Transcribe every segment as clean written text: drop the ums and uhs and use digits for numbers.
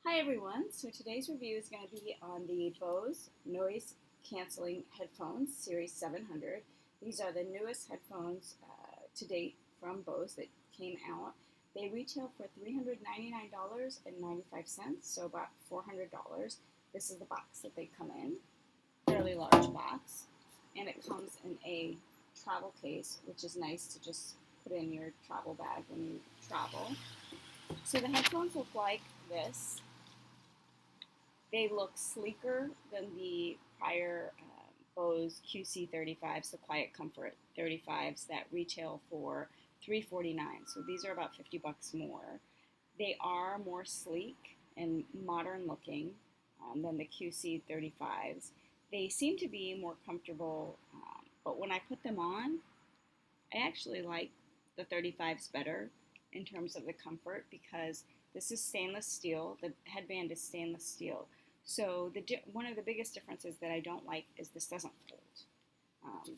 Hi everyone, so today's review is going to be on the Bose Noise Canceling Headphones Series 700. These are the newest headphones to date from Bose that came out. They retail for $399.95, so about $400. This is the box that they come in, fairly large box, and it comes in a travel case, which is nice to just put in your travel bag when you travel. So the headphones look like this. They look sleeker than the prior Bose QC35s, the Quiet Comfort 35s that retail for $349. So these are about 50 bucks more. They are more sleek and modern looking than the QC35s. They seem to be more comfortable, but when I put them on, I actually like the 35s better in terms of the comfort because this is stainless steel. The headband is stainless steel. So one of the biggest differences that I don't like is this doesn't fold.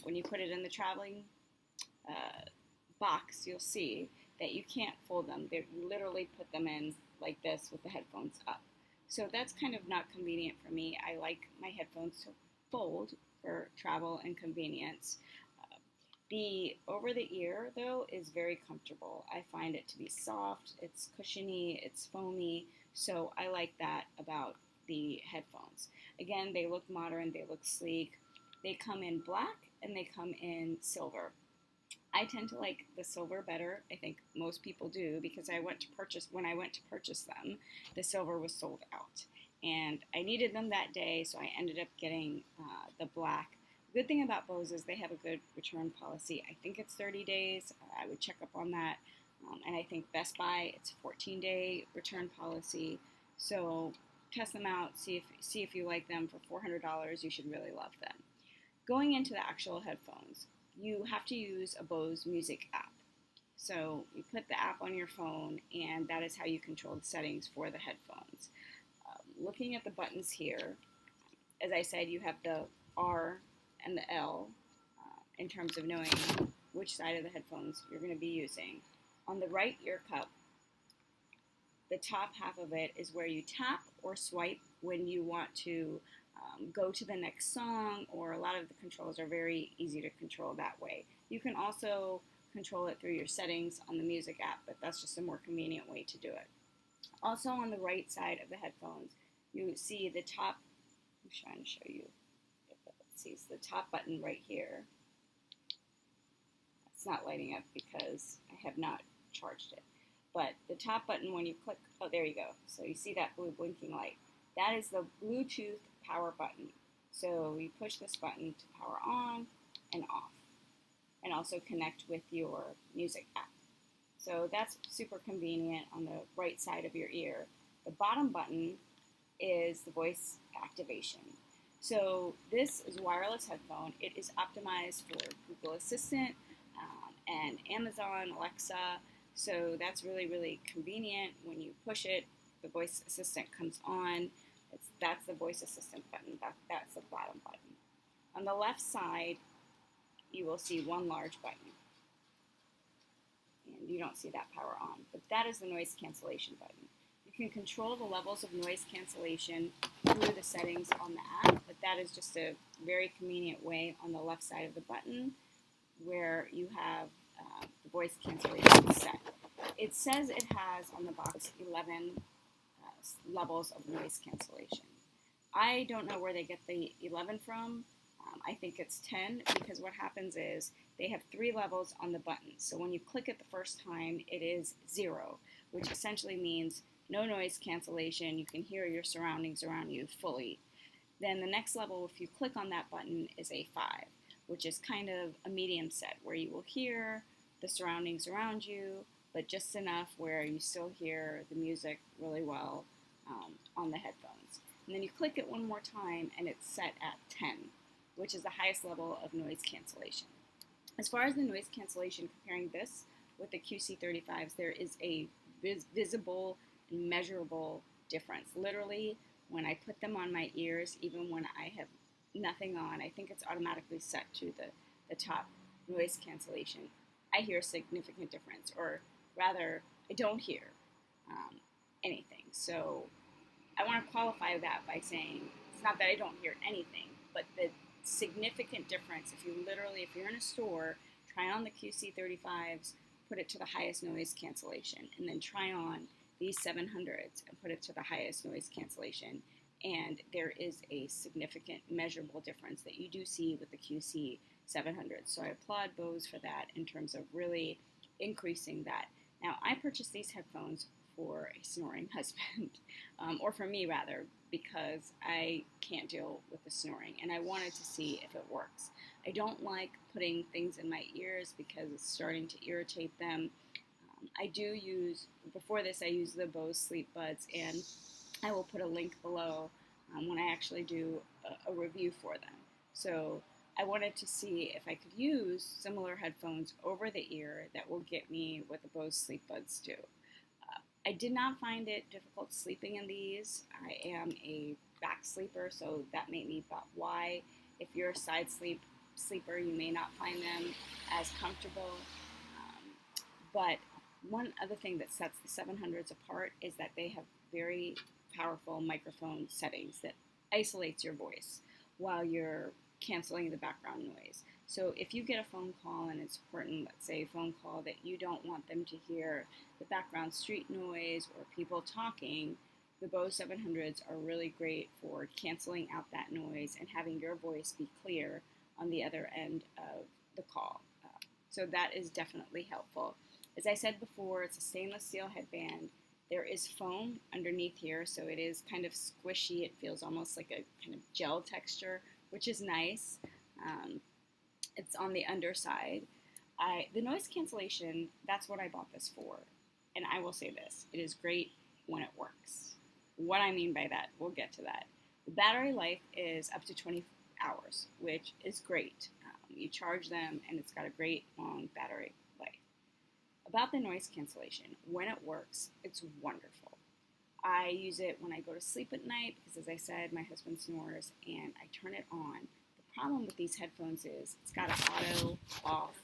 When you put it in the traveling box, you'll see that you can't fold them. They literally put them in like this with the headphones up. So that's kind of not convenient for me. I like my headphones to fold for travel and convenience. The over-the-ear, though, is very comfortable. I find it to be soft, it's cushiony, it's foamy, so I like that about the headphones. Again, they look modern, they look sleek. They come in black and they come in silver. I tend to like the silver better. I think most people do because when I went to purchase them, the silver was sold out. And I needed them that day, so I ended up getting the black. The good thing about Bose is they have a good return policy. I think it's 30 days. I would check up on that. And I think Best Buy, it's a 14-day return policy. So test them out, see if you like them. For $400, you should really love them. Going into the actual headphones, you have to use a Bose music app. So you put the app on your phone, and that is how you control the settings for the headphones. Looking at the buttons here, as I said, you have the R and the L in terms of knowing which side of the headphones you're going to be using. On the right ear cup, the top half of it is where you tap or swipe when you want to go to the next song, or a lot of the controls are very easy to control that way. You can also control it through your settings on the music app, but that's just a more convenient way to do it. Also on the right side of the headphones, you see the top, I'm trying to show you, let's see, it's the top button right here. It's not lighting up because I have not charged it. But the top button, when you click, oh, there you go. So you see that blue blinking light. That is the Bluetooth power button. So you push this button to power on and off, and also connect with your music app. So that's super convenient on the right side of your ear. The bottom button is the voice activation. So this is a wireless headphone. It is optimized for Google Assistant and Amazon Alexa. So that's really, really convenient. When you push it, the voice assistant comes on. That's the voice assistant button. That's the bottom button. On the left side, you will see one large button. And you don't see that power on. But that is the noise cancellation button. You can control the levels of noise cancellation through the settings on the app, but that is just a very convenient way on the left side of the button where you have the voice cancellation set. It says it has on the box 11 levels of noise cancellation. I don't know where they get the 11 from. I think it's 10 because what happens is they have 3 levels on the button. So when you click it the first time, it is 0, which essentially means no noise cancellation. You can hear your surroundings around you fully. Then the next level, if you click on that button, is a 5, which is kind of a medium set where you will hear the surroundings around you, but just enough where you still hear the music really well on the headphones. And then you click it one more time and it's set at 10, which is the highest level of noise cancellation. As far as the noise cancellation, comparing this with the QC35s, there is a visible and measurable difference. Literally, when I put them on my ears, even when I have nothing on, I think it's automatically set to the top noise cancellation, I hear a significant difference, or rather, I don't hear anything. So I want to qualify that by saying it's not that I don't hear anything, but the significant difference, if you're in a store, try on the QC35s, put it to the highest noise cancellation, and then try on these 700s and put it to the highest noise cancellation. And there is a significant measurable difference that you do see with the QC 700s. So I applaud Bose for that in terms of really increasing that. Now, I purchased these headphones for a snoring husband, or for me rather, because I can't deal with the snoring, and I wanted to see if it works. I don't like putting things in my ears because it's starting to irritate them. I do use, before this, I used the Bose Sleep Buds, and I will put a link below when I actually do a review for them. So I wanted to see if I could use similar headphones over the ear that will get me what the Bose Sleep Buds do. I did not find it difficult sleeping in these. I am a back sleeper, so that made me thought, why? If you're a side sleeper, you may not find them as comfortable. But one other thing that sets the 700s apart is that they have very powerful microphone settings that isolates your voice while you're canceling the background noise. So if you get a phone call and it's important, let's say a phone call that you don't want them to hear the background street noise or people talking, the Bose 700s are really great for canceling out that noise and having your voice be clear on the other end of the call. So that is definitely helpful. As I said before, it's a stainless steel headband. There is foam underneath here, so it is kind of squishy. It feels almost like a kind of gel texture, which is nice. It's on the underside. The noise cancellation, that's what I bought this for. And I will say this, it is great when it works. What I mean by that, we'll get to that. The battery life is up to 20 hours, which is great. You charge them and it's got a great long battery life. About the noise cancellation, when it works, it's wonderful. I use it when I go to sleep at night because, as I said, my husband snores and I turn it on. The problem with these headphones is it's got an auto off,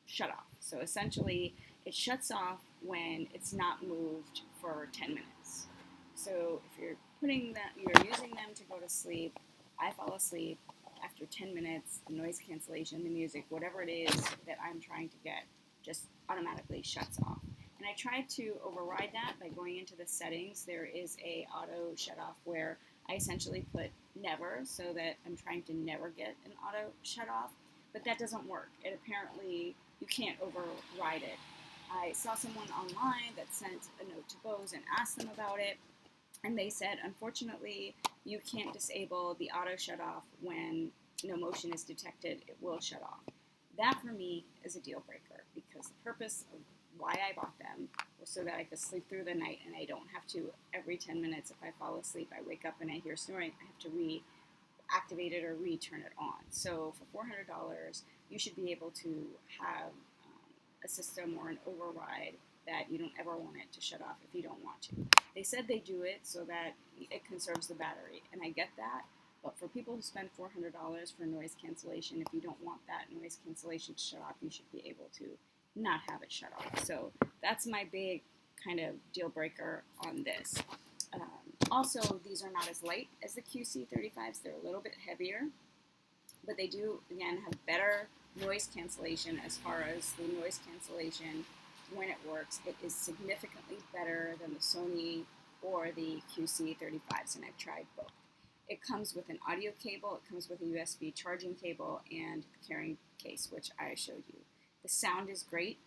shut off. So essentially, it shuts off when it's not moved for 10 minutes. So if you're using them to go to sleep, I fall asleep. After 10 minutes, the noise cancellation, the music, whatever it is that I'm trying to get, just automatically shuts off. And I tried to override that by going into the settings. There is a auto shut off where I essentially put never, so that I'm trying to never get an auto shut off, but that doesn't work. It apparently, you can't override it. I saw someone online that sent a note to Bose and asked them about it, and they said, unfortunately, you can't disable the auto shut off when no motion is detected. It will shut off. That for me is a deal breaker because the purpose of why I bought them was so that I could sleep through the night and I don't have to, every 10 minutes if I fall asleep, I wake up and I hear snoring, I have to reactivate it or return it on. So for $400, you should be able to have a system or an override that you don't ever want it to shut off if you don't want to. They said they do it so that it conserves the battery, and I get that, but for people who spend $400 for noise cancellation, if you don't want that noise cancellation to shut off, you should be able to not have it shut off. So that's my big kind of deal breaker on this. Also, these are not as light as the QC35s. They're a little bit heavier, but they do, again, have better noise cancellation as far as the noise cancellation when it works. It is significantly better than the Sony or the QC35s, and I've tried both. It comes with an audio cable, it comes with a USB charging cable, and a carrying case, which I showed you. The sound is great.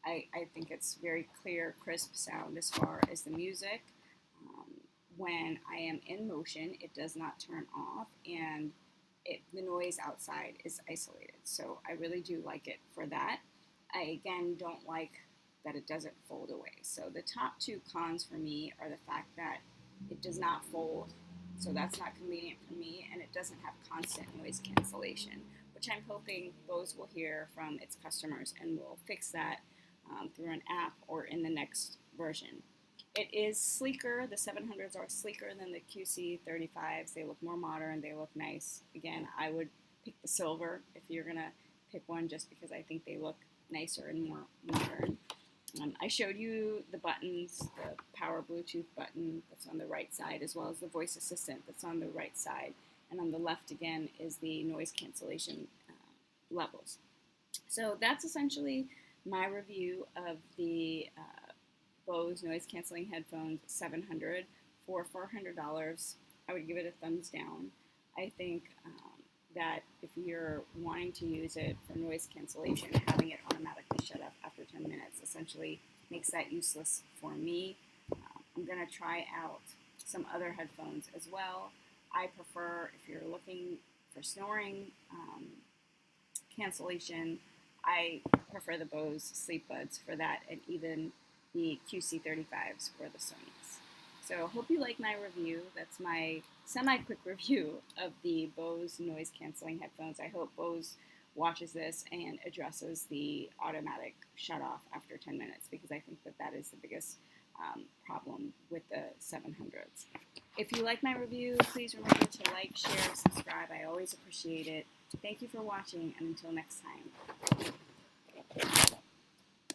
I think it's very clear, crisp sound as far as the music. When I am in motion, it does not turn off, and the noise outside is isolated. So I really do like it for that. I, again, don't like that it doesn't fold away. So the top two cons for me are the fact that it does not fold, so that's not convenient for me, and it doesn't have constant noise cancellation, which I'm hoping Bose will hear from its customers and will fix that through an app or in the next version. It is sleeker. The 700s are sleeker than the QC35s. They look more modern. They look nice. Again, I would pick the silver if you're going to pick one just because I think they look nicer and more modern. I showed you the buttons, the power Bluetooth button that's on the right side, as well as the voice assistant that's on the right side. And on the left, again, is the noise cancellation levels. So that's essentially my review of the Bose Noise Canceling Headphones 700 for $400. I would give it a thumbs down. I think that if you're wanting to use it for noise cancellation, having it automatically shut off after 10 minutes essentially makes that useless for me. I'm going to try out some other headphones as well. I prefer, if you're looking for snoring cancellation, I prefer the Bose Sleep Buds for that, and even the QC35s or the Sonys. So hope you like my review. That's my semi-quick review of the Bose Noise Canceling Headphones. I hope Bose watches this and addresses the automatic shut-off after 10 minutes, because I think that that is the biggest problem with the 700s. If you like my review, please remember to like, share, subscribe. I always appreciate it. Thank you for watching, and until next time.